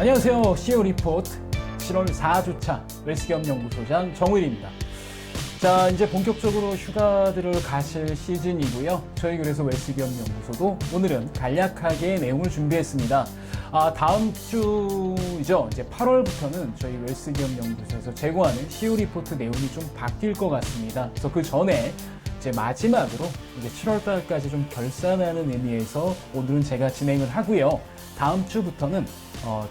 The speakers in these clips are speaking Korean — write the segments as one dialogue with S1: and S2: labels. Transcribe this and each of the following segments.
S1: 안녕하세요. CEO 리포트 7월 4주차 웰스기업연구소장 정우일입니다. 자, 이제 본격적으로 휴가들을 가실 시즌이고요. 저희 그래서 웰스기업연구소도 오늘은 간략하게 내용을 준비했습니다. 다음 주죠. 이제 8월부터는 저희 웰스기업연구소에서 제공하는 CEO 리포트 내용이 좀 바뀔 것 같습니다. 그래서 그 전에 이제 마지막으로 이제 7월달까지 좀 결산하는 의미에서 오늘은 제가 진행을 하고요. 다음 주부터는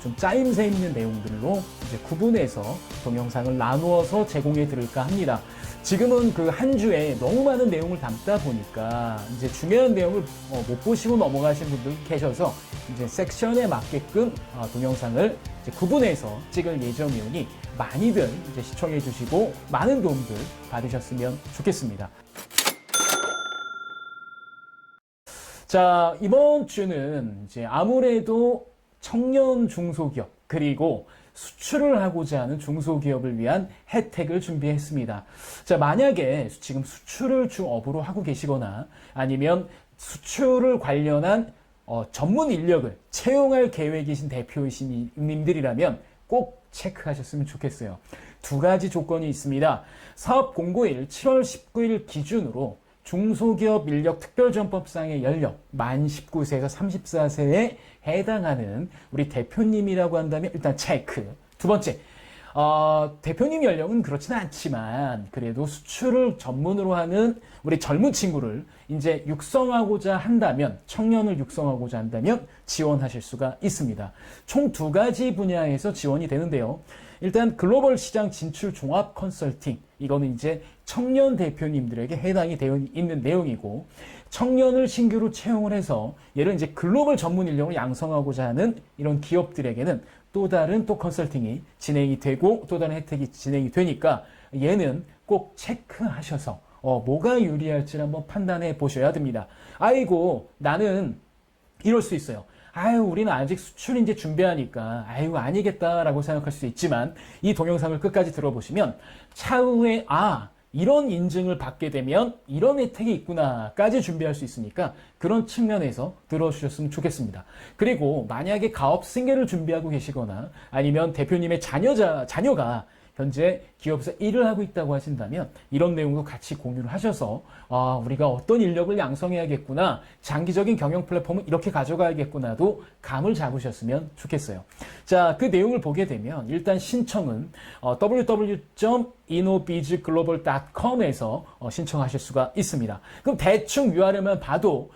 S1: 좀 짜임새 있는 내용들로 이제 구분해서 동영상을 나누어서 제공해 드릴까 합니다. 지금은 그 한 주에 너무 많은 내용을 담다 보니까 이제 중요한 내용을 못 보시고 넘어가신 분들 계셔서 이제 섹션에 맞게끔 동영상을 이제 구분해서 찍을 예정이오니 많이들 이제 시청해 주시고 많은 도움들 받으셨으면 좋겠습니다. 자, 이번 주는 이제 아무래도 청년 중소기업 그리고 수출을 하고자 하는 중소기업을 위한 혜택을 준비했습니다. 자, 만약에 지금 수출을 주 업으로 하고 계시거나 아니면 수출을 관련한 전문 인력을 채용할 계획이신 대표이신 님들이라면 꼭 체크하셨으면 좋겠어요. 두 가지 조건이 있습니다. 사업공고일 7월 19일 기준으로 중소기업 인력 특별지원법상의 연령 만 19세에서 34세에 해당하는 우리 대표님이라고 한다면 일단 체크. 두 번째, 대표님 연령은 그렇지는 않지만 그래도 수출을 전문으로 하는 우리 젊은 친구를 이제 육성하고자 한다면, 청년을 육성하고자 한다면 지원하실 수가 있습니다. 총 두 가지 분야에서 지원이 되는데요. 일단 글로벌 시장 진출 종합 컨설팅, 이거는 이제 청년 대표님들에게 해당이 되어 있는 내용이고, 청년을 신규로 채용을 해서 얘를 이제 글로벌 전문 인력을 양성하고자 하는 이런 기업들에게는 또 다른 또 컨설팅이 진행이 되고 또 다른 혜택이 진행이 되니까 얘는 꼭 체크하셔서 뭐가 유리할지를 한번 판단해 보셔야 됩니다. 아이고, 나는 이럴 수 있어요. 아유, 우리는 아직 수출 이제 준비하니까 아유, 아니겠다라고 생각할 수 있지만 이 동영상을 끝까지 들어보시면 차후에 이런 인증을 받게 되면 이런 혜택이 있구나까지 준비할 수 있으니까 그런 측면에서 들어주셨으면 좋겠습니다. 그리고 만약에 가업 승계를 준비하고 계시거나 아니면 대표님의 자녀가 현재 기업에서 일을 하고 있다고 하신다면 이런 내용도 같이 공유를 하셔서 우리가 어떤 인력을 양성해야겠구나, 장기적인 경영 플랫폼은 이렇게 가져가야겠구나도 감을 잡으셨으면 좋겠어요. 자, 그 내용을 보게 되면 일단 신청은 www.innobizglobal.com에서 신청하실 수가 있습니다. 그럼 대충 URL만 봐도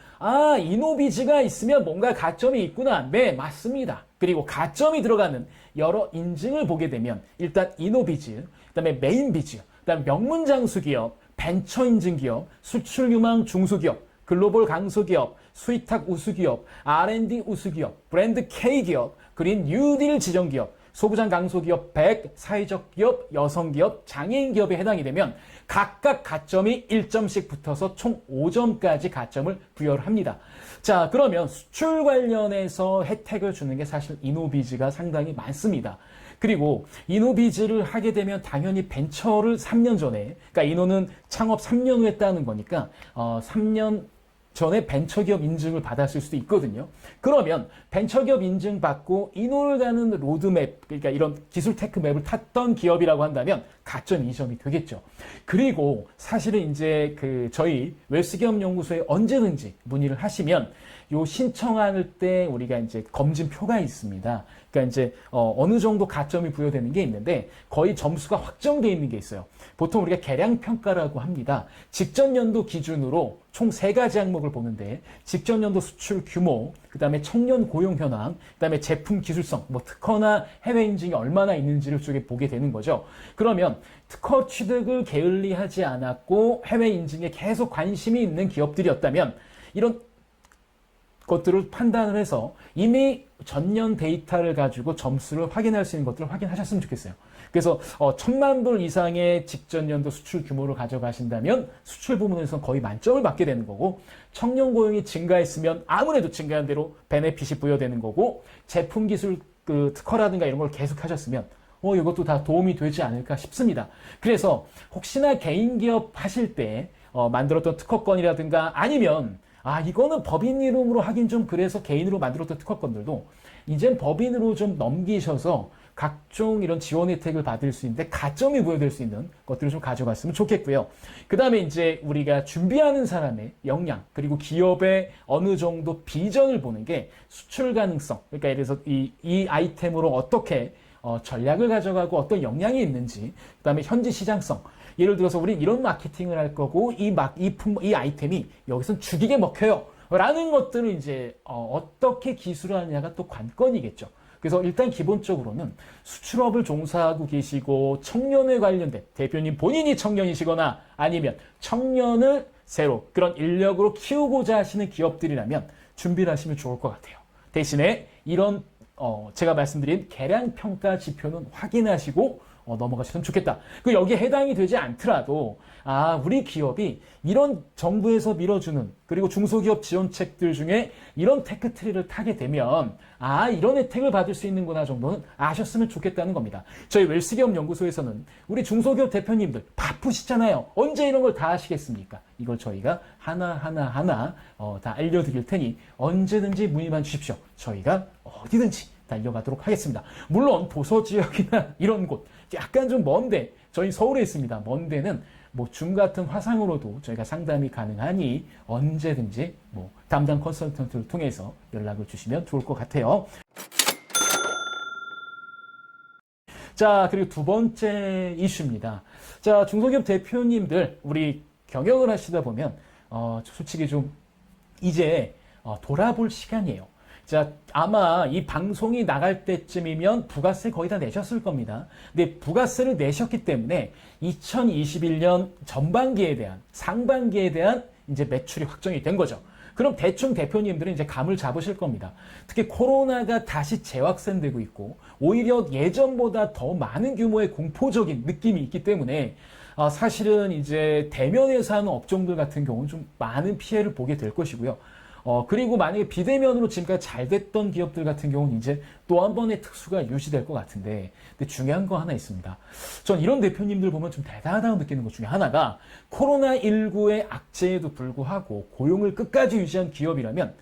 S1: 이노비즈가 있으면 뭔가 가점이 있구나. 네, 맞습니다. 그리고 가점이 들어가는 여러 인증을 보게 되면 일단 이노비즈, 그다음에 메인비즈, 그다음에 명문장수기업, 벤처 인증기업, 수출 유망 중소기업, 글로벌 강소기업, 수의탁 우수기업, R&D 우수기업, 브랜드 K기업, 그린 뉴딜 지정기업, 소부장 강소기업 100, 사회적 기업, 여성기업, 장애인 기업에 해당이 되면 각각 가점이 1점씩 붙어서 총 5점까지 가점을 부여를 합니다. 자, 그러면 수출 관련해서 혜택을 주는 게 사실 이노비즈가 상당히 많습니다. 그리고 이노비즈를 하게 되면 당연히 벤처를 3년 전에, 그러니까 이노는 창업 3년 후에 따는 거니까 3년 전에 벤처기업 인증을 받았을 수도 있거든요. 그러면 벤처기업 인증 받고 이노를 가는 로드맵, 그러니까 이런 기술 테크맵을 탔던 기업이라고 한다면 가점 2점이 되겠죠. 그리고 사실은 이제 저희 웰스기업연구소에 언제든지 문의를 하시면 요 신청할 때 우리가 이제 검진표가 있습니다. 그러니까 이제 어느 정도 가점이 부여되는 게 있는데 거의 점수가 확정되어 있는 게 있어요. 보통 우리가 계량평가라고 합니다. 직전 연도 기준으로 총 3가지 항목을 보는데 직전 연도 수출 규모, 그 다음에 청년 고용 현황, 그 다음에 제품 기술성, 특허나 해외 인증이 얼마나 있는지를 쪽에 보게 되는 거죠. 그러면 특허 취득을 게을리하지 않았고 해외 인증에 계속 관심이 있는 기업들이었다면 이런 것들을 판단을 해서 이미 전년 데이터를 가지고 점수를 확인할 수 있는 것들을 확인하셨으면 좋겠어요. 그래서 1,000만 불 이상의 직전 연도 수출 규모를 가져가신다면 수출 부문에서 거의 만점을 받게 되는 거고, 청년 고용이 증가했으면 아무래도 증가한 대로 베네핏이 부여되는 거고, 제품 기술 특허라든가 이런 걸 계속 하셨으면 이것도 다 도움이 되지 않을까 싶습니다. 그래서 혹시나 개인 기업 하실 때 만들었던 특허권이라든가 아니면 이거는 법인 이름으로 하긴 좀 그래서 개인으로 만들었던 특허권들도 이젠 법인으로 좀 넘기셔서 각종 이런 지원 혜택을 받을 수 있는데 가점이 부여될 수 있는 것들을 좀 가져갔으면 좋겠고요. 그 다음에 이제 우리가 준비하는 사람의 역량, 그리고 기업의 어느 정도 비전을 보는 게 수출 가능성, 그러니까 예를 들어서 이 아이템으로 어떻게 전략을 가져가고 어떤 역량이 있는지, 그 다음에 현지 시장성, 예를 들어서 우리 이런 마케팅을 할 거고 이 아이템이 여기선 죽이게 먹혀요 라는 것들을 이제 어떻게 기술을 하느냐가 또 관건이겠죠. 그래서 일단 기본적으로는 수출업을 종사하고 계시고 청년에 관련된 대표님 본인이 청년이시거나 아니면 청년을 새로 그런 인력으로 키우고자 하시는 기업들이라면 준비를 하시면 좋을 것 같아요. 대신에 이런 제가 말씀드린 계량평가 지표는 확인하시고 넘어가셨으면 좋겠다. 여기에 해당이 되지 않더라도 우리 기업이 이런 정부에서 밀어주는 그리고 중소기업 지원책들 중에 이런 테크트리를 타게 되면 이런 혜택을 받을 수 있는구나 정도는 아셨으면 좋겠다는 겁니다. 저희 웰스기업 연구소에서는 우리 중소기업 대표님들 바쁘시잖아요. 언제 이런 걸 다 하시겠습니까? 이걸 저희가 하나하나 다 알려드릴 테니 언제든지 문의만 주십시오. 저희가 어디든지 달려가도록 하겠습니다. 물론 도서 지역이나 이런 곳 약간 좀 먼데 저희 서울에 있습니다. 먼 데는 줌 같은 화상으로도 저희가 상담이 가능하니 언제든지 담당 컨설턴트를 통해서 연락을 주시면 좋을 것 같아요. 자, 그리고 두 번째 이슈입니다. 자, 중소기업 대표님들 우리 경영을 하시다 보면 솔직히 좀 이제 돌아볼 시간이에요. 자, 아마 이 방송이 나갈 때쯤이면 부가세 거의 다 내셨을 겁니다. 근데 부가세를 내셨기 때문에 2021년 전반기에 대한, 상반기에 대한 이제 매출이 확정이 된 거죠. 그럼 대충 대표님들은 이제 감을 잡으실 겁니다. 특히 코로나가 다시 재확산되고 있고, 오히려 예전보다 더 많은 규모의 공포적인 느낌이 있기 때문에, 사실은 이제 대면에서 하는 업종들 같은 경우는 좀 많은 피해를 보게 될 것이고요. 그리고 만약에 비대면으로 지금까지 잘 됐던 기업들 같은 경우는 이제 또 한 번의 특수가 유지될 것 같은데, 근데 중요한 거 하나 있습니다. 전 이런 대표님들 보면 좀 대단하다고 느끼는 것 중에 하나가 코로나19의 악재에도 불구하고 고용을 끝까지 유지한 기업이라면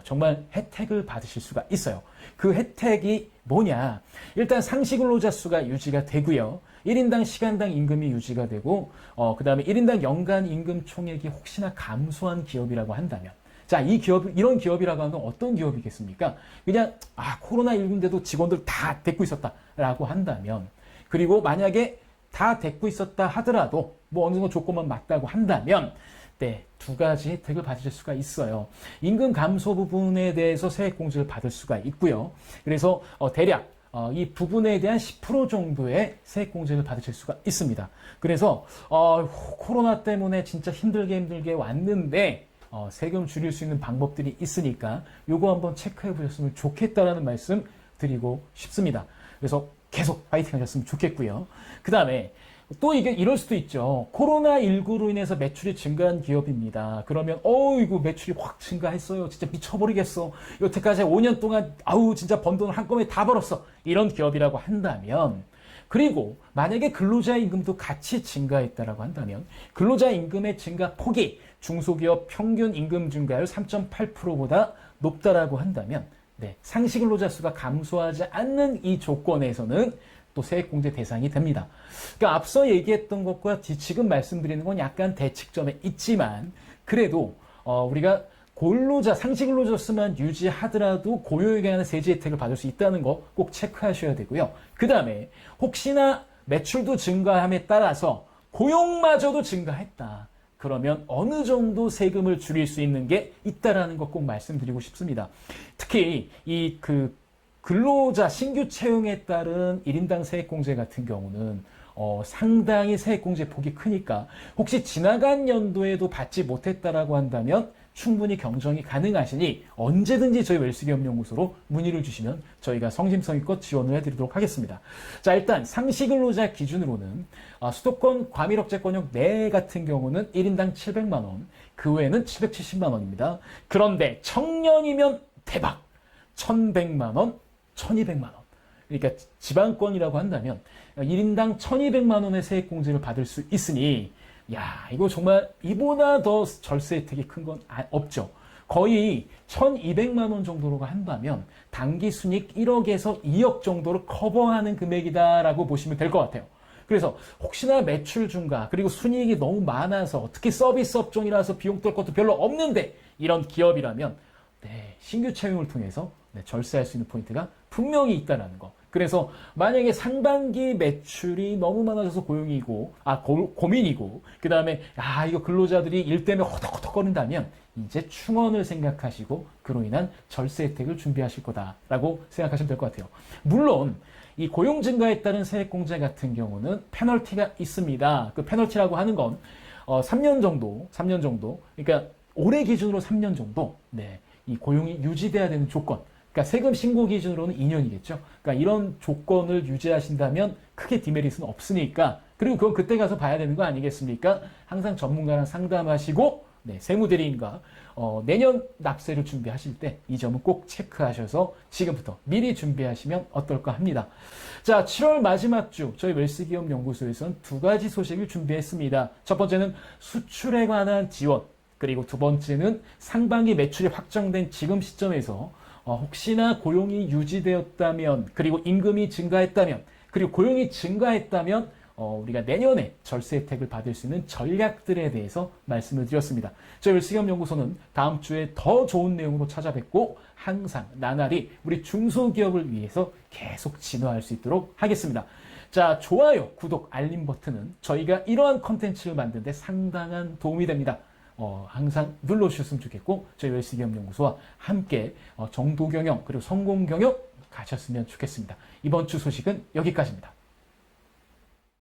S1: 정말 혜택을 받으실 수가 있어요. 그 혜택이 뭐냐? 일단 상시근로자 수가 유지가 되고요. 1인당 시간당 임금이 유지가 되고, 그 다음에 1인당 연간 임금 총액이 혹시나 감소한 기업이라고 한다면, 자, 이런 기업이라고 하면 어떤 기업이겠습니까? 그냥, 코로나19인데도 직원들 다 데리고 있었다라고 한다면, 그리고 만약에 다 데리고 있었다 하더라도, 어느 정도 조건만 맞다고 한다면, 네, 두 가지 혜택을 받으실 수가 있어요. 임금 감소 부분에 대해서 세액공제를 받을 수가 있고요. 그래서, 대략, 이 부분에 대한 10% 정도의 세액공제를 받으실 수가 있습니다. 그래서, 코로나 때문에 진짜 힘들게 왔는데, 세금 줄일 수 있는 방법들이 있으니까 요거 한번 체크해 보셨으면 좋겠다라는 말씀 드리고 싶습니다. 그래서 계속 파이팅 하셨으면 좋겠고요. 그 다음에 또 이게 이럴 수도 있죠. 코로나19로 인해서 매출이 증가한 기업입니다. 그러면 이거 매출이 확 증가했어요. 진짜 미쳐버리겠어. 여태까지 5년 동안 진짜 번 돈을 한꺼번에 다 벌었어. 이런 기업이라고 한다면, 그리고 만약에 근로자 임금도 같이 증가했다라고 한다면 근로자 임금의 증가 폭이 중소기업 평균 임금 증가율 3.8%보다 높다라고 한다면, 네, 상시근로자 수가 감소하지 않는 이 조건에서는 또 세액공제 대상이 됩니다. 그러니까 앞서 얘기했던 것과 지금 말씀드리는 건 약간 대칙점에 있지만, 그래도 우리가 상시근로자 수만 유지하더라도 고용에 관한 세제 혜택을 받을 수 있다는 거 꼭 체크하셔야 되고요. 그 다음에 혹시나 매출도 증가함에 따라서 고용마저도 증가했다. 그러면 어느 정도 세금을 줄일 수 있는 게 있다라는 거 꼭 말씀드리고 싶습니다. 특히 근로자 신규 채용에 따른 1인당 세액공제 같은 경우는 상당히 세액공제 폭이 크니까 혹시 지나간 연도에도 받지 못했다라고 한다면 충분히 경정이 가능하시니 언제든지 저희 웰스기업연구소로 문의를 주시면 저희가 성심성의껏 지원을 해드리도록 하겠습니다. 자, 일단 상시근로자 기준으로는 수도권 과밀억제권역 내 같은 경우는 1인당 700만 원, 그 외에는 770만 원입니다. 그런데 청년이면 대박! 1,100만 원, 1,200만 원. 그러니까 지방권이라고 한다면 1인당 1,200만 원의 세액공제를 받을 수 있으니, 이거 정말 이보다 더 절세 혜택이 큰 건 없죠. 거의 1,200만 원 정도로 한다면 당기 순이익 1억에서 2억 정도를 커버하는 금액이다라고 보시면 될 것 같아요. 그래서 혹시나 매출 증가 그리고 순이익이 너무 많아서 특히 서비스 업종이라서 비용 뜰 것도 별로 없는데 이런 기업이라면 신규 채용을 통해서 절세할 수 있는 포인트가 분명히 있다는 거. 그래서 만약에 상반기 매출이 너무 많아져서 고민이고 그 다음에 이거 근로자들이 일 때문에 허덕허덕거린다면 이제 충원을 생각하시고 그로 인한 절세 혜택을 준비하실 거다라고 생각하시면 될 것 같아요. 물론 이 고용 증가에 따른 세액공제 같은 경우는 페널티가 있습니다. 그 페널티라고 하는 건 3년 정도, 그러니까 올해 기준으로 3년 정도, 이 고용이 유지돼야 되는 조건, 그러니까 세금 신고 기준으로는 2년이겠죠. 그러니까 이런 조건을 유지하신다면 크게 디메리트는 없으니까, 그리고 그건 그때 가서 봐야 되는 거 아니겠습니까? 항상 전문가랑 상담하시고 세무대리인과 내년 납세를 준비하실 때 이 점은 꼭 체크하셔서 지금부터 미리 준비하시면 어떨까 합니다. 자, 7월 마지막 주 저희 웰스기업연구소에서는 두 가지 소식을 준비했습니다. 첫 번째는 수출에 관한 지원, 그리고 두 번째는 상반기 매출이 확정된 지금 시점에서 혹시나 고용이 유지되었다면, 그리고 임금이 증가했다면, 그리고 고용이 증가했다면 우리가 내년에 절세 혜택을 받을 수 있는 전략들에 대해서 말씀을 드렸습니다. 저희 웰스기업연구소는 다음 주에 더 좋은 내용으로 찾아뵙고 항상 나날이 우리 중소기업을 위해서 계속 진화할 수 있도록 하겠습니다. 자, 좋아요, 구독, 알림 버튼은 저희가 이러한 컨텐츠를 만드는 데 상당한 도움이 됩니다. 항상 눌러주셨으면 좋겠고 저희 웰스기업연구소와 함께 정도경영 그리고 성공경영 가셨으면 좋겠습니다. 이번 주 소식은 여기까지입니다.